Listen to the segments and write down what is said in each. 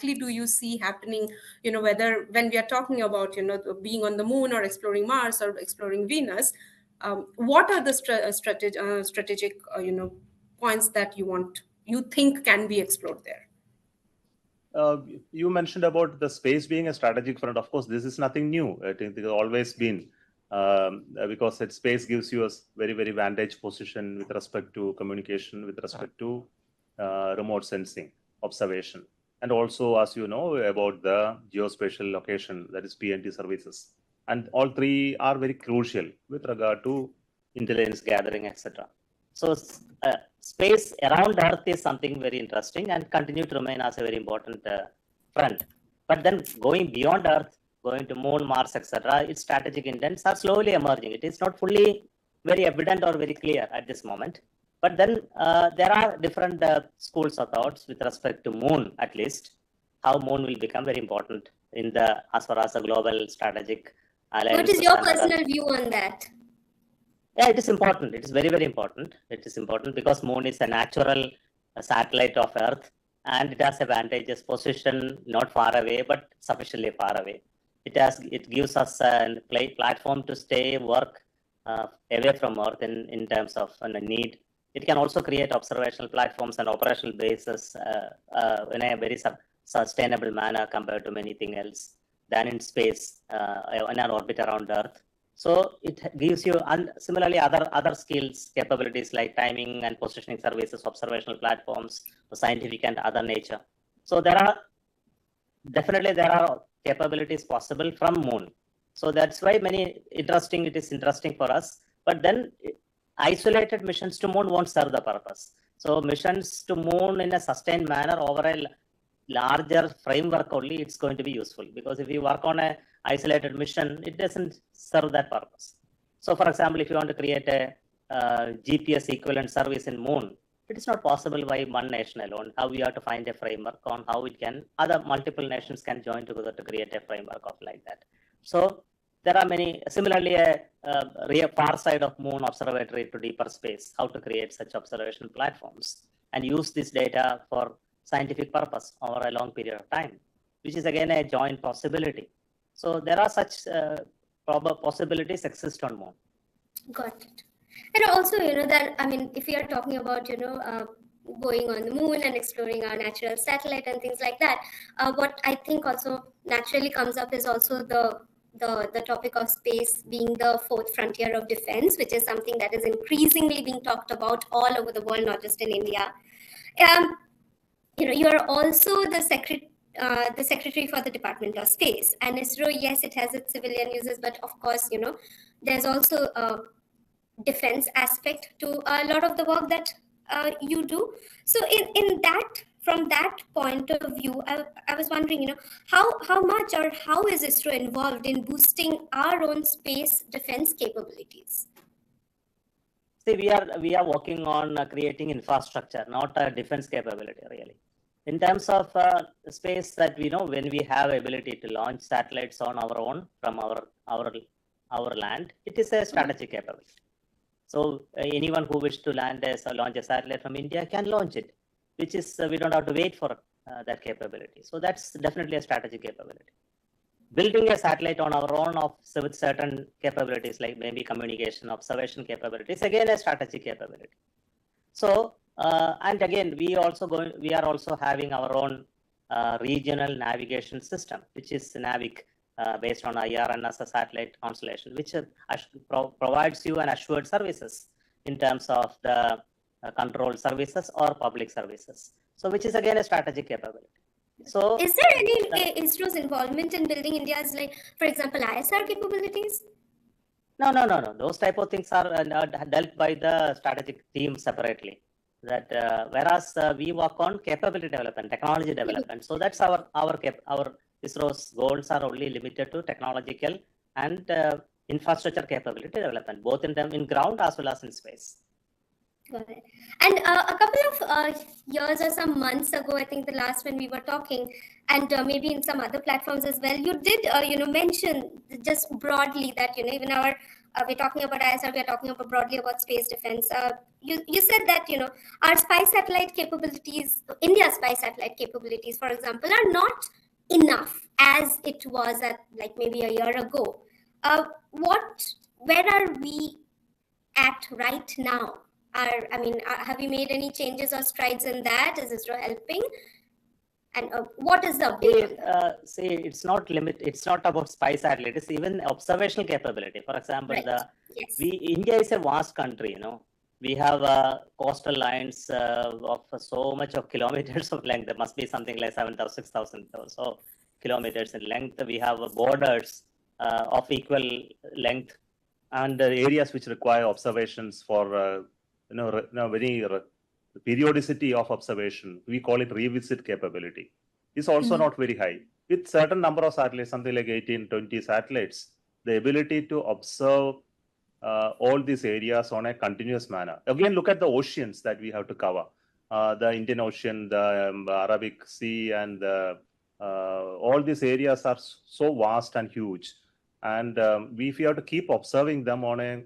do you see happening, whether when we are talking about, being on the moon or exploring Mars or exploring Venus, what are the strategic, points that you think can be explored there? You mentioned about the space being a strategic front. Of course, this is nothing new. I think it has always been, because that space gives you a very, very vantage position with respect to communication, with respect to remote sensing, observation, and also, as you know, about the geospatial location, that is PNT services. And all three are very crucial with regard to intelligence gathering, etc. So space around Earth is something very interesting and continue to remain as a very important front. But then going beyond Earth, going to Moon, Mars, etc., its strategic intents are slowly emerging. It is not fully very evident or very clear at this moment. But then there are different schools of thoughts with respect to Moon, at least, how Moon will become very important in the as far as the global strategic alliance. What is your personal view on that? Yeah, it is important. It is very, very important. It is important because Moon is a natural satellite of Earth, and it has advantageous position, not far away, but sufficiently far away. It gives us a platform to work away from Earth in terms of need. It can also create observational platforms and operational bases in a very sustainable manner compared to anything else than in space in an orbit around Earth. So it gives you, and similarly other skills, capabilities like timing and positioning services, observational platforms, scientific and other nature. So there are capabilities possible from Moon. So that's why it is interesting for us. But then isolated missions to Moon won't serve the purpose. So missions to Moon in a sustained manner over a larger framework only, it's going to be useful, because if you work on a isolated mission, it doesn't serve that purpose. So for example, if you want to create a GPS equivalent service in Moon, it is not possible by one nation alone. How we have to find a framework on how other multiple nations can join together to create a framework of like that. So there are many, similarly a far side of Moon observatory to deeper space, how to create such observation platforms and use this data for scientific purpose over a long period of time, which is again a joint possibility. So there are such possibilities exist on Moon. Got it. And also, that, I mean, if we are talking about, going on the Moon and exploring our natural satellite and things like that, what I think also naturally comes up is also the topic of space being the fourth frontier of defense, which is something that is increasingly being talked about all over the world, not just in India. You are also the secretary for the Department of Space, and ISRO, yes, it has its civilian uses, but of course, there's also a defense aspect to a lot of the work that you do. So from that point of view, I was wondering, how much or how is ISRO involved in boosting our own space defense capabilities? See, we are working on creating infrastructure, not a defense capability, really. In terms of space, that we know, when we have ability to launch satellites on our own from our land, it is a strategic capability. So anyone who wishes to launch a satellite from India can launch it, which is we don't have to wait for that capability. So that's definitely a strategic capability. Building a satellite on our own with certain capabilities, like maybe communication, observation capabilities, again a strategic capability. So and again, we are also having our own regional navigation system, which is NAVIC, based on IRN as a satellite constellation, which provides you an assured services in terms of the control services or public services. So which is again a strategic capability. So is there any ISRO's involvement in building India's, like, for example, ISR capabilities? No. Those type of things are dealt by the strategic team separately. That whereas we work on capability development, technology development. So that's our ISRO's goals are only limited to technological and infrastructure capability development, both in ground as well as in space. Got it. And a couple of years or some months ago, I think the last when we were talking, and maybe in some other platforms as well, you did mention just broadly that even our we're talking about ISR, we're talking about broadly about space defense. You said that, our spy satellite capabilities, India's spy satellite capabilities, for example, are not enough as it was at like maybe a year ago. Where are we at right now? Have you made any changes or strides in that? Is ISRO helping? And what is the update on that? It's not about spy satellite. It's even observational capability. For example, Right. Yes. India is a vast country. We have coastal lines of so much of kilometers of length. There must be something like 7,000, 6,000 or so kilometers in length. We have borders of equal length, and areas which require observations for very periodicity of observation. We call it revisit capability. Is also not very high. With certain number of satellites, something like 18, 20 satellites, the ability to observe all these areas on a continuous manner. Again, look at the oceans that we have to cover. The Indian Ocean, the Arabic Sea, and all these areas are so vast and huge. And if we have to keep observing them on a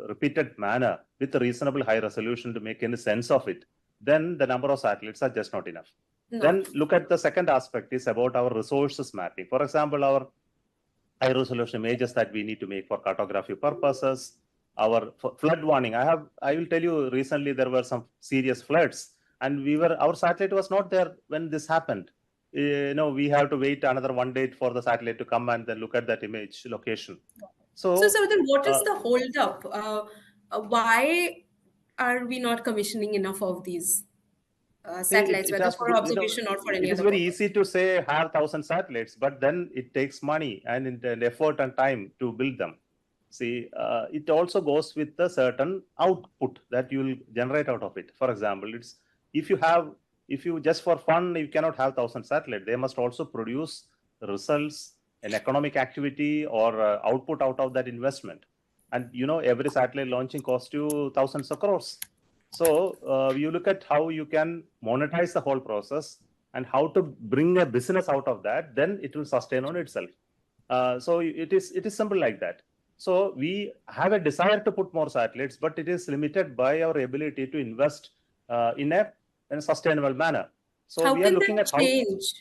repeated manner with a reasonable high resolution to make any sense of it, then the number of satellites are just not enough. No. Then look at the second aspect is about our resources mapping. For example, our high resolution images that we need to make for cartography purposes, our flood warning. I will tell you, recently there were some serious floods, and our satellite was not there when this happened. We have to wait another 1 day for the satellite to come and then look at that image location. So then what is the hold up? Why are we not commissioning enough of these satellites, whether for observation or for any other It is very easy to say have 1,000 satellites, but then it takes money and effort and time to build them. See, it also goes with a certain output that you will generate out of it. For example, if you just for fun, you cannot have 1,000 satellites. They must also produce results, an economic activity or output out of that investment. And every satellite launching costs you thousands of crores. So you look at how you can monetize the whole process and how to bring a business out of that, then it will sustain on itself. So it is simple like that. So we have a desire to put more satellites, but it is limited by our ability to invest in a sustainable manner. So how we are looking at change.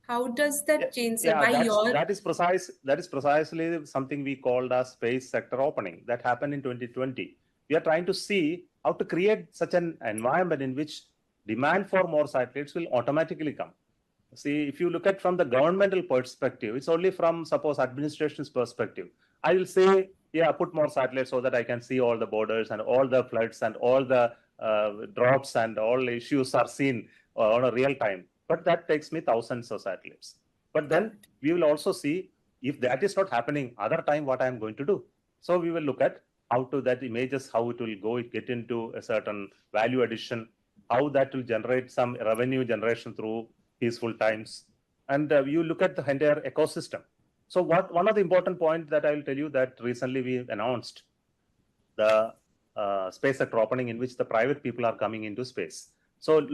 How does that change? That is precisely something we called as space sector opening that happened in 2020. We are trying to see how to create such an environment in which demand for more satellites will automatically come. See, if you look at from the governmental perspective, it's only from, suppose, administration's perspective. I will say, put more satellites so that I can see all the borders and all the floods and all the drops and all issues are seen on a real time. But that takes me thousands of satellites. But then we will also see if that is not happening, other time what I am going to do. So we will look at how to that images, how it will get into a certain value addition, how that will generate some revenue generation through peaceful times. And you look at the entire ecosystem. So one of the important points that I will tell you that recently we announced the space sector opening in which the private people are coming into space. So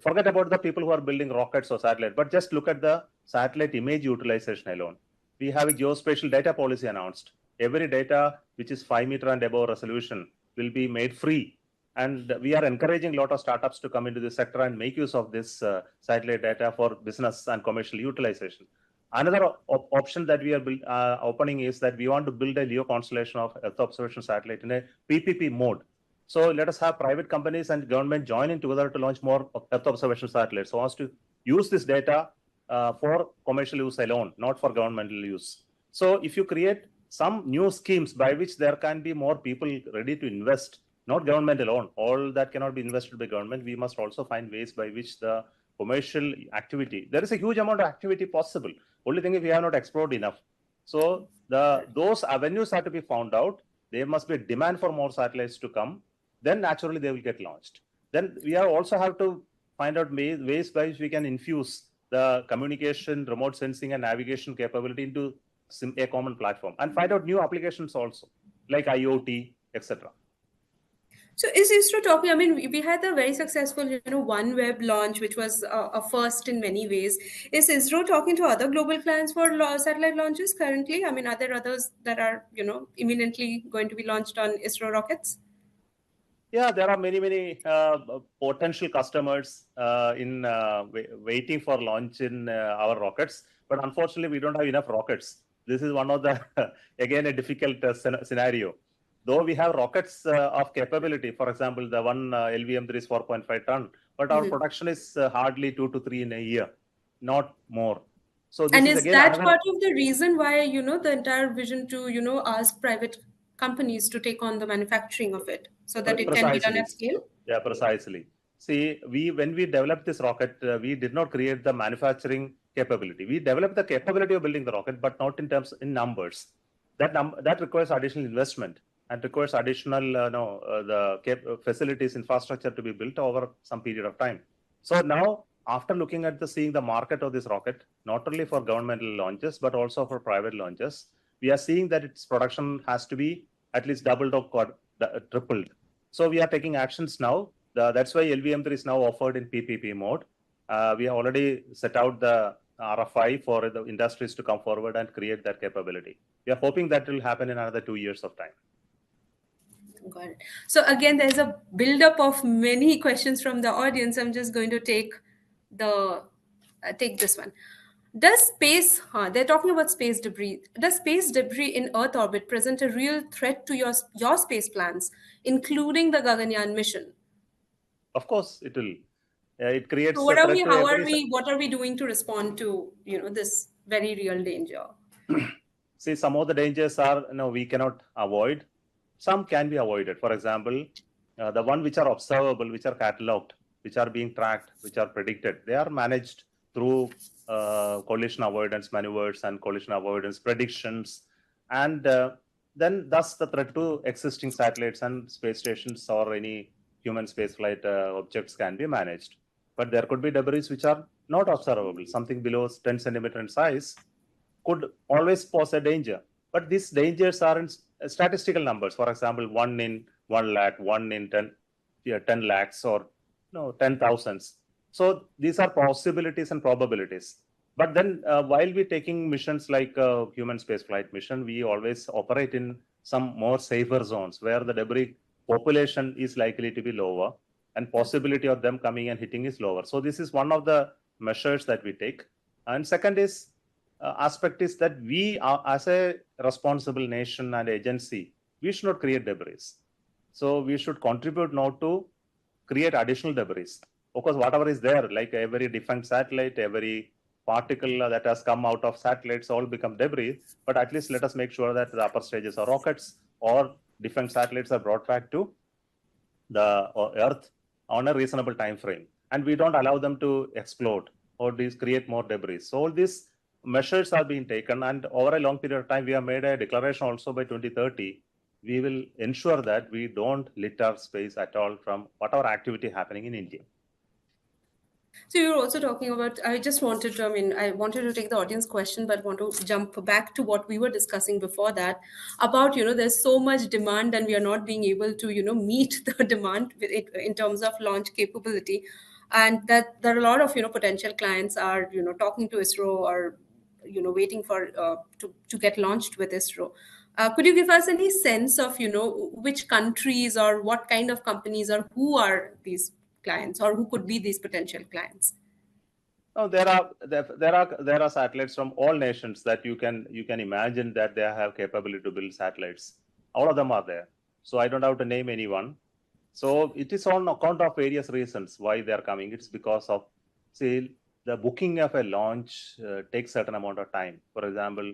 forget about the people who are building rockets or satellite, but just look at the satellite image utilization alone. We have a geospatial data policy announced. Every data which is 5 meter and above resolution will be made free. And we are encouraging a lot of startups to come into this sector and make use of this satellite data for business and commercial utilization. Another option that we are opening is that we want to build a LEO constellation of Earth observation satellite in a PPP mode. So let us have private companies and government joining together to launch more Earth observation satellites. So wants to use this data for commercial use alone, not for governmental use. So if you create some new schemes by which there can be more people ready to invest, not government alone, all that cannot be invested by government. We must also find ways by which the commercial activity, there is a huge amount of activity possible. Only thing is we have not explored enough. So those avenues have to be found out. There must be a demand for more satellites to come. Then naturally they will get launched. Then we also have to find out ways by which we can infuse the communication, remote sensing and navigation capability into a common platform and find out new applications also, like IoT, etc. So is ISRO talking? I mean, we had a very successful, OneWeb launch, which was a first in many ways. Is ISRO talking to other global clients for satellite launches currently? I mean, are there others that are, imminently going to be launched on ISRO rockets? Yeah, there are many potential customers waiting for launch in our rockets, but unfortunately, we don't have enough rockets. This is one of the again a difficult scenario. Though we have rockets of capability, for example, the one LVM-3 is 4.5 ton, but our production is hardly 2 to 3 in a year, not more. So this And is is again that another. part of the reason why, the entire vision to, ask private companies to take on the manufacturing of it so that it can be done Precisely. at scale? Yeah, precisely. See, when we developed this rocket, we did not create the manufacturing capability. We developed the capability of building the rocket, but not in numbers. That requires additional investment and requires additional facilities, infrastructure to be built over some period of time. So now, after looking at seeing the market of this rocket, not only for governmental launches but also for private launches, we are seeing that its production has to be at least doubled or tripled. So we are taking actions now. That's why LVM-3 is now offered in PPP mode. We have already set out the RFI for the industries to come forward and create that capability. We are hoping that will happen in another 2 years of time. Got it. So again, there's a buildup of many questions from the audience. I'm just going to take this one. They're talking about space debris. Does space debris in Earth orbit present a real threat to your space plans, including the Gaganyaan mission? Of course, it will. It creates So a threat to every. what are we doing to respond to, this very real danger? See, some of the dangers are, we cannot avoid. Some can be avoided. For example, the one which are observable, which are catalogued, which are being tracked, which are predicted, they are managed through collision avoidance maneuvers and collision avoidance predictions. And then thus the threat to existing satellites and space stations or any human spaceflight objects can be managed. But there could be debris which are not observable, something below 10 centimeter in size could always pose a danger. But these dangers are in statistical numbers. For example, 1 in 1 lakh, 1 in 10 lakhs, or 10 thousands. So these are possibilities and probabilities. But then while we're taking missions like human spaceflight mission, we always operate in some more safer zones where the debris population is likely to be lower and possibility of them coming and hitting is lower. So this is one of the measures that we take. And second is aspect is that we are, as a responsible nation and agency, we should not create debris. So we should contribute not to create additional debris. Of course, whatever is there, like every defense satellite, every particle that has come out of satellites all become debris. But at least let us make sure that the upper stages of rockets or defense satellites are brought back to the Earth on a reasonable time frame. And we don't allow them to explode or create more debris. So all these measures are being taken, and over a long period of time, we have made a declaration also by 2030. We will ensure that we don't litter space at all from whatever activity happening in India. So you're also talking about, I wanted to take the audience question, but want to jump back to what we were discussing before that about, there's so much demand and we are not being able to, meet the demand in terms of launch capability. And that there are a lot of, potential clients are, talking to ISRO or, waiting for, to get launched with ISRO. Could you give us any sense of, which countries or what kind of companies or who are these clients or who could be these potential clients? No, there are satellites from all nations that you can imagine that they have capability to build satellites. All of them are there. So I don't have to name anyone. So it is on account of various reasons why they are coming. It's because of, say, the booking of a launch takes certain amount of time. For example,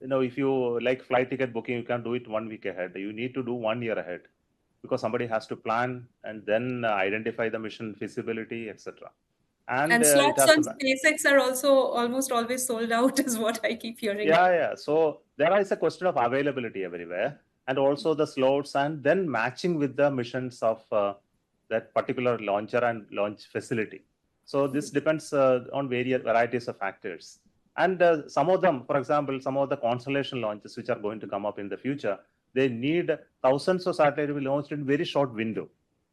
if you like flight ticket booking, you can do it 1 week ahead. You need to do 1 year ahead because somebody has to plan and then identify the mission feasibility, etc. And slots on SpaceX are also almost always sold out, is what I keep hearing. Yeah. So there is a question of availability everywhere, and also the slots, and then matching with the missions of that particular launcher and launch facility. So this depends on varieties of factors. And some of them, for example, some of the constellation launches which are going to come up in the future, they need thousands of satellites to be launched in very short window.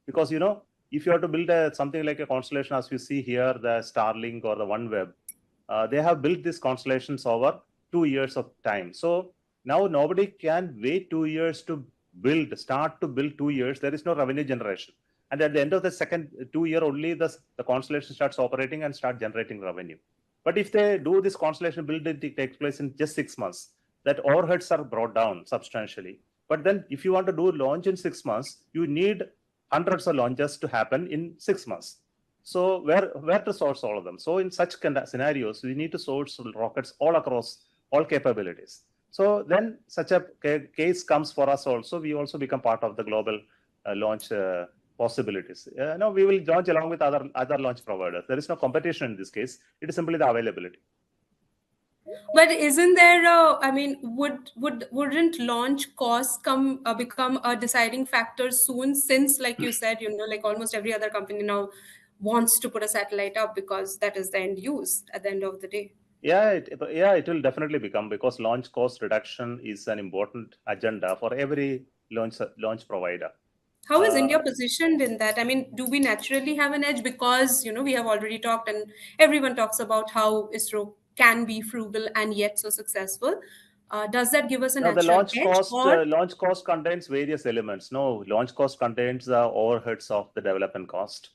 Because, if you have to build something like a constellation, as you see here, the Starlink or the OneWeb, they have built these constellations over 2 years of time. So now nobody can wait 2 years to start to build 2 years. There is no revenue generation. And at the end of the second 2 year only, the constellation starts operating and start generating revenue. But if they do this constellation build, it takes place in just 6 months. That overheads are brought down substantially. But then if you want to do launch in 6 months, you need hundreds of launches to happen in 6 months. So where to source all of them? So in such scenarios, we need to source rockets all across all capabilities. So then such a case comes for us also. We also become part of the global launch possibilities. No, we will launch along with other launch providers. There is no competition in this case. It is simply the availability. But isn't there wouldn't launch costs become a deciding factor soon, since, like you said, like almost every other company now wants to put a satellite up because that is the end use at the end of the day? Yeah, it will definitely become, because launch cost reduction is an important agenda for every launch provider. How is India positioned in that? I mean, do we naturally have an edge? Because, we have already talked, and everyone talks about how ISRO can be frugal and yet so successful. Does that give us a Now, the natural edge? launch cost contains various elements. No, launch cost contains the overheads of the development cost.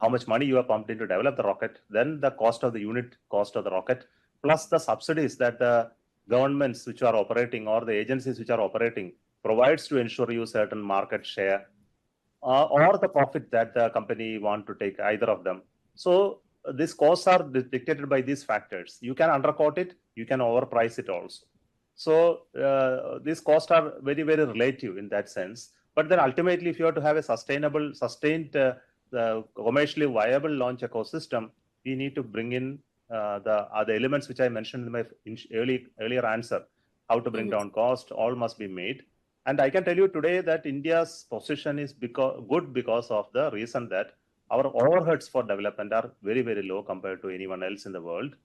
How much money you have pumped in to develop the rocket, then the cost of the unit cost of the rocket, plus the subsidies that the governments which are operating or the agencies which are operating provides to ensure you certain market share, or the profit that the company want to take, either of them. So these costs are dictated by these factors. You can underquote it, you can overprice it also. So these costs are very, very relative in that sense. But then ultimately, if you have to have a sustained, commercially viable launch ecosystem, we need to bring in the other elements which I mentioned in my earlier answer. How to bring down cost, all must be made. And I can tell you today that India's position is good because of the reason that our overheads for development are very, very low compared to anyone else in the world.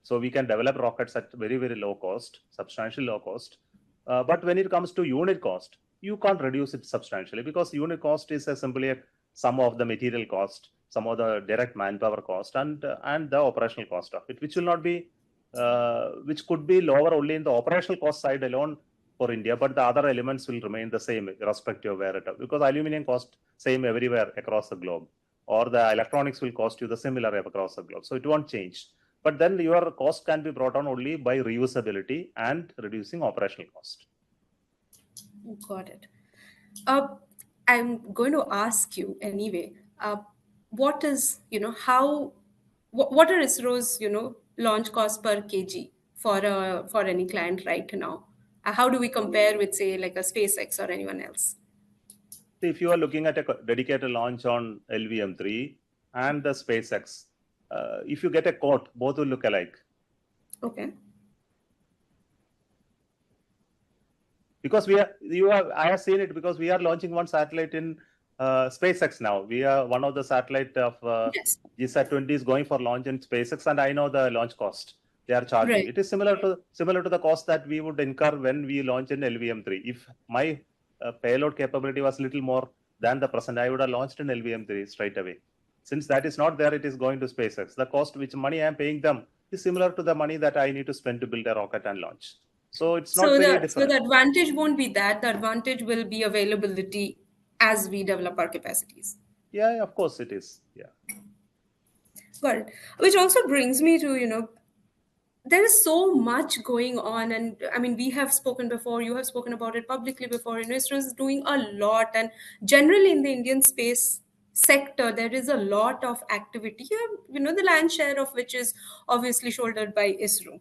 So we can develop rockets at very, very low cost, substantially low cost. But when it comes to unit cost, you can't reduce it substantially, because unit cost is simply a sum of the material cost, some of the direct manpower cost, and the operational cost of it, which will not be, which could be lower only in the operational cost side alone for India, but the other elements will remain the same irrespective of where it is, because aluminum cost same everywhere across the globe, or the electronics will cost you the similar across the globe. So it won't change. But then your cost can be brought down only by reusability and reducing operational cost. Got it. I'm going to ask you anyway, what is, what are ISRO's, launch cost per kg for any client right now? How do we compare with, say, like a SpaceX or anyone else? If you are looking at a dedicated launch on LVM3 and the SpaceX, if you get a quote, both will look alike. Okay. Because I have seen it, because we are launching one satellite in SpaceX now. We are one of the satellite of Yes. GSAT-20 is going for launch in SpaceX, and I know the launch cost they are charging. Right. It is similar to the cost that we would incur when we launch in LVM3. If my payload capability was little more than the present, I would have launched in LVM3 straight away. Since that is not there, it is going to SpaceX. The cost, which money I am paying them, is similar to the money that I need to spend to build a rocket and launch. So it's not very different. So the advantage won't be that. The advantage will be availability as we develop our capacities. Yeah, of course it is. Yeah. Got it. Which also brings me to, there is so much going on. And I mean, we have spoken before, you have spoken about it publicly before. ISRO is doing a lot. And generally in the Indian space sector, there is a lot of activity, the land share of which is obviously shouldered by ISRO.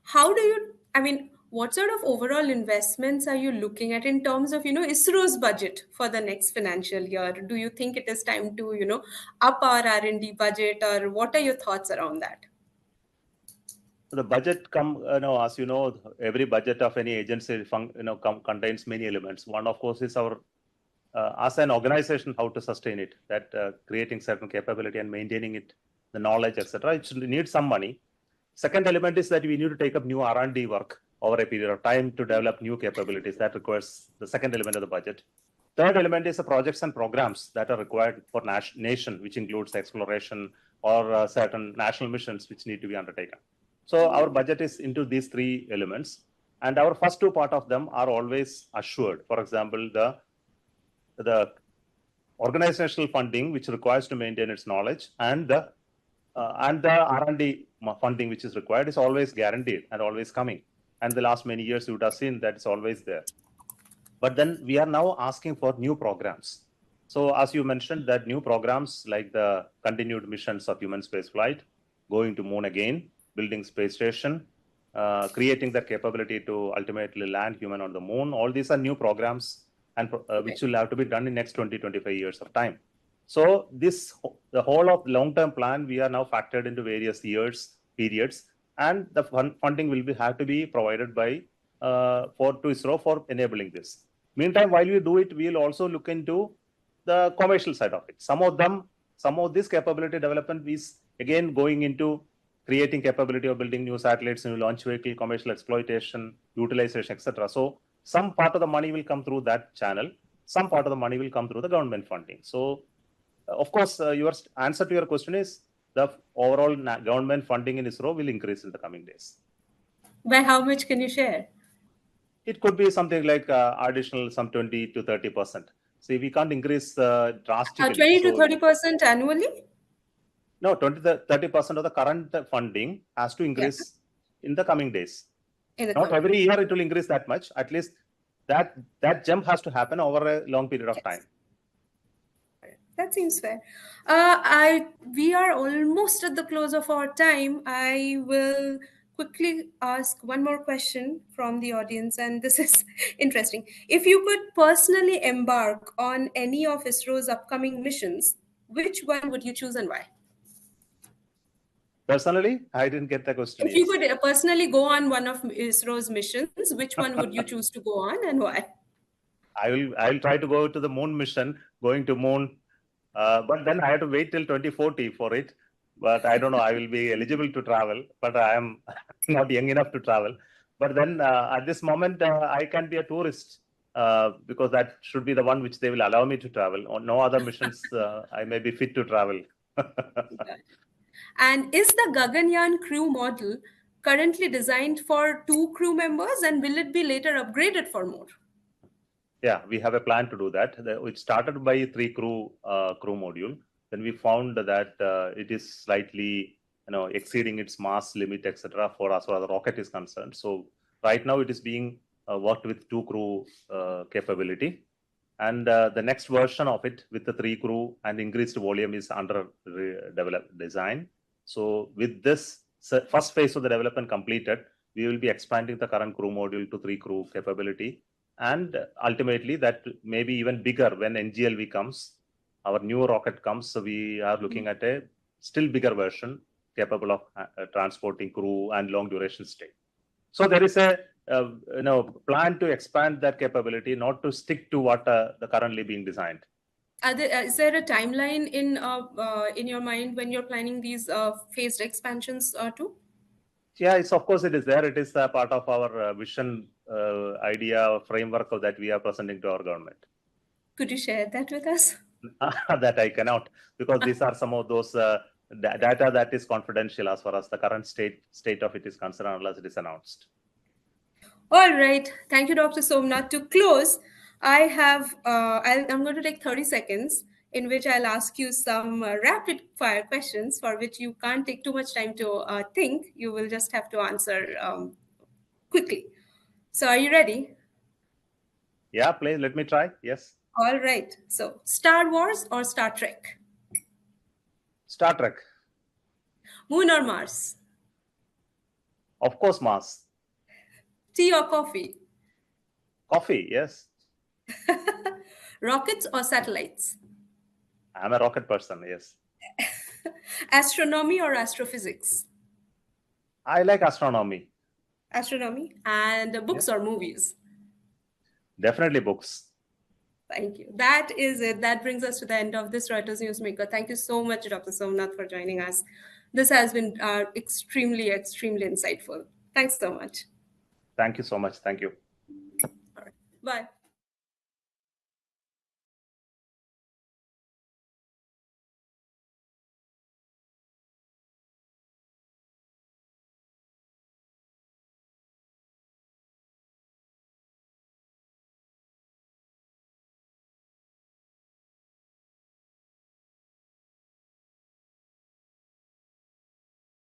How do you, what sort of overall investments are you looking at in terms of, ISRO's budget for the next financial year? Do you think it is time to, up our R&D budget, or what are your thoughts around that? The budget as you know, every budget of any agency contains many elements. One, of course, is our as an organization, how to sustain it, that creating certain capability and maintaining it, the knowledge, etc. It needs some money. Second element is that we need to take up new R&D work over a period of time to develop new capabilities. That requires the second element of the budget. Third element is the projects and programs that are required for nation, which includes exploration or certain national missions which need to be undertaken. So our budget is into these three elements, and our first two part of them are always assured. For example, the organizational funding which requires to maintain its knowledge and the R&D funding which is required is always guaranteed and always coming. And the last many years you would have seen that it's always there. But then we are now asking for new programs. So as you mentioned, that new programs like the continued missions of human space flight, going to moon again, building space station, creating the capability to ultimately land human on the moon. All these are new programs and which will have to be done in next 20-25 years of time. So the whole of long-term plan, we are now factored into various periods, and the funding will have to be provided by to ISRO for enabling this. Meantime, while we do it, we will also look into the commercial side of it. Some of this capability development is again going into creating capability of building new satellites, new launch vehicle, commercial exploitation, utilization, etc. So some part of the money will come through that channel. Some part of the money will come through the government funding. So, of course, your answer to your question is the overall government funding in ISRO will increase in the coming days. By how much can you share? It could be something like additional some 20 to 30%. See, we can't increase drastically. 20 to 30% annually? No, 20 to 30% of the current funding has to increase in the coming days. Not every year it will increase that much. At least that jump has to happen over a long period of time. That seems fair. We are almost at the close of our time. I will quickly ask one more question from the audience, and this is interesting. If you could personally embark on any of ISRO's upcoming missions, which one would you choose and why? Personally, I didn't get the question. If you could personally go on one of ISRO's missions, which one would you choose to go on and why? I will try to go to the moon mission, going to moon, but then I have to wait till 2040 for it. But I don't know, I will be eligible to travel, but I am not young enough to travel. But then at this moment, I can be a tourist because that should be the one which they will allow me to travel. On no other missions, I may be fit to travel. And is the Gaganyaan crew model currently designed for 2 crew members, and will it be later upgraded for more? Yeah, we have a plan to do that. It started by 3 crew module. Then we found that it is slightly, exceeding its mass limit, etc. for as far as the rocket is concerned. So right now it is being worked with 2 crew capability. And the next version of it with the 3 crew and increased volume is under design. So with this first phase of the development completed, we will be expanding the current crew module to 3 crew capability. And ultimately that may be even bigger when NGLV comes, our new rocket comes. So we are looking at a still bigger version capable of transporting crew and long duration stay. So there is a plan to expand that capability, not to stick to what the currently being designed. Is there a timeline in your mind when you're planning these phased expansions too? Yeah, of course it is there. It is a part of our vision idea framework that we are presenting to our government. Could you share that with us? That I cannot, because these are some of those data that is confidential as far as the current state of it is concerned, unless it is announced. All right. Thank you, Dr. Somanath. To close, I'm going to take 30 seconds in which I'll ask you some rapid fire questions for which you can't take too much time to think. You will just have to answer quickly. So are you ready? Yeah, please, let me try. Yes. All right. So Star Wars or Star Trek? Star Trek. Moon or Mars? Of course, Mars. Tea or coffee? Coffee, yes. Rockets or satellites? I'm a rocket person, yes. Astronomy or astrophysics? I like astronomy. Astronomy. And books or movies? Definitely books. Thank you. That is it. That brings us to the end of this Reuters Newsmaker. Thank you so much, Dr. Somanath, for joining us. This has been extremely, extremely insightful. Thanks so much. Thank you so much. Thank you. All right. Bye.